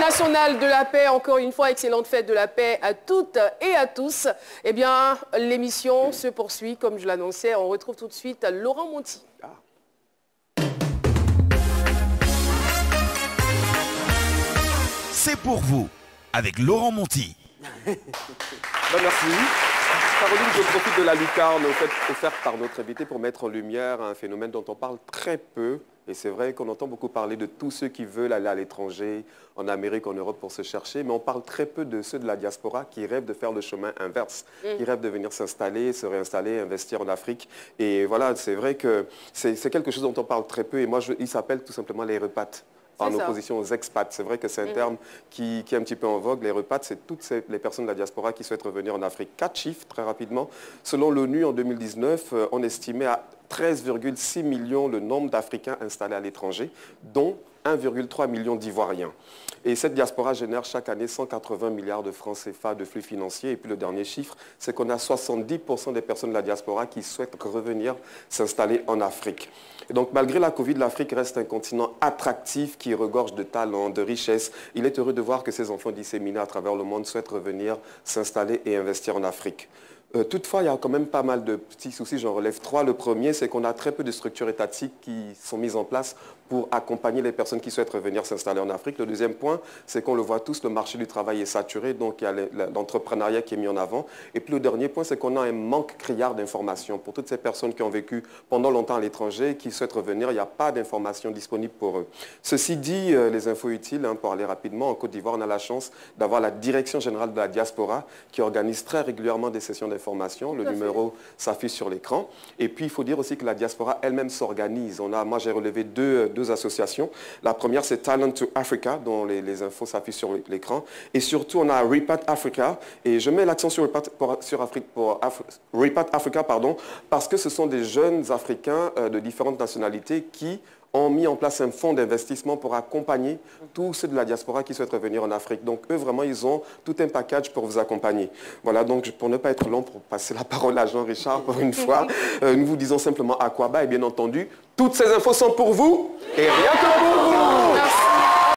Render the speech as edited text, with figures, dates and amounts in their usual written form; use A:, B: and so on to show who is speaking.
A: nationale de la paix. Encore une fois, excellente fête de la paix à toutes et à tous. Eh bien, l'émission se poursuit, comme je l'annonçais. On retrouve tout de suite Laurent Monti.
B: C'est pour vous, avec Laurent Monti.
C: Merci. Caroline, je profite de la lucarne offerte par notre invité pour mettre en lumière un phénomène dont on parle très peu. Et c'est vrai qu'on entend beaucoup parler de tous ceux qui veulent aller à l'étranger, en Amérique, en Europe pour se chercher, mais on parle très peu de ceux de la diaspora qui rêvent de faire le chemin inverse, qui rêvent de venir s'installer, se réinstaller, investir en Afrique. Et voilà, c'est vrai que c'est quelque chose dont on parle très peu. Et moi, il s'appelle tout simplement les repates. En opposition aux expats. C'est vrai que c'est un terme qui est un petit peu en vogue. Les repates, c'est toutes les personnes de la diaspora qui souhaitent revenir en Afrique. 4 chiffres, très rapidement. Selon l'ONU, en 2019, on estimait à 13,6 millions le nombre d'Africains installés à l'étranger, dont 1,3 million d'Ivoiriens. Et cette diaspora génère chaque année 180 milliards de francs CFA de flux financiers. Et puis le dernier chiffre, c'est qu'on a 70% des personnes de la diaspora qui souhaitent revenir s'installer en Afrique. Et donc malgré la Covid, l'Afrique reste un continent attractif qui regorge de talents, de richesses. Il est heureux de voir que ces enfants disséminés à travers le monde souhaitent revenir s'installer et investir en Afrique. Toutefois, il y a quand même pas mal de petits soucis, j'en relève 3. Le premier, c'est qu'on a très peu de structures étatiques qui sont mises en place pour accompagner les personnes qui souhaitent revenir s'installer en Afrique. Le deuxième point, c'est qu'on le voit tous, le marché du travail est saturé, donc il y a l'entrepreneuriat qui est mis en avant. Et puis le dernier point, c'est qu'on a un manque criard d'informations. Pour toutes ces personnes qui ont vécu pendant longtemps à l'étranger, qui souhaitent revenir, il n'y a pas d'informations disponibles pour eux. Ceci dit, les infos utiles, pour aller rapidement, en Côte d'Ivoire, on a la chance d'avoir la Direction générale de la diaspora qui organise très régulièrement des sessions d'information. Le numéro s'affiche sur l'écran. Et puis, il faut dire aussi que la diaspora elle-même s'organise. Moi, j'ai relevé deux associations. La première, c'est Talent to Africa, dont les infos s'affichent sur l'écran. Et surtout, on a Repat Africa. Et je mets l'accent sur Repat Africa, parce que ce sont des jeunes Africains de différentes nationalités qui ont mis en place un fonds d'investissement pour accompagner tous ceux de la diaspora qui souhaitent revenir en Afrique. Donc, eux, vraiment, ils ont tout un package pour vous accompagner. Voilà, donc, pour ne pas être long, pour passer la parole à Jean-Richard pour une fois, nous vous disons simplement Aquaba et bien entendu, toutes ces infos sont pour vous et rien que pour vous. Merci.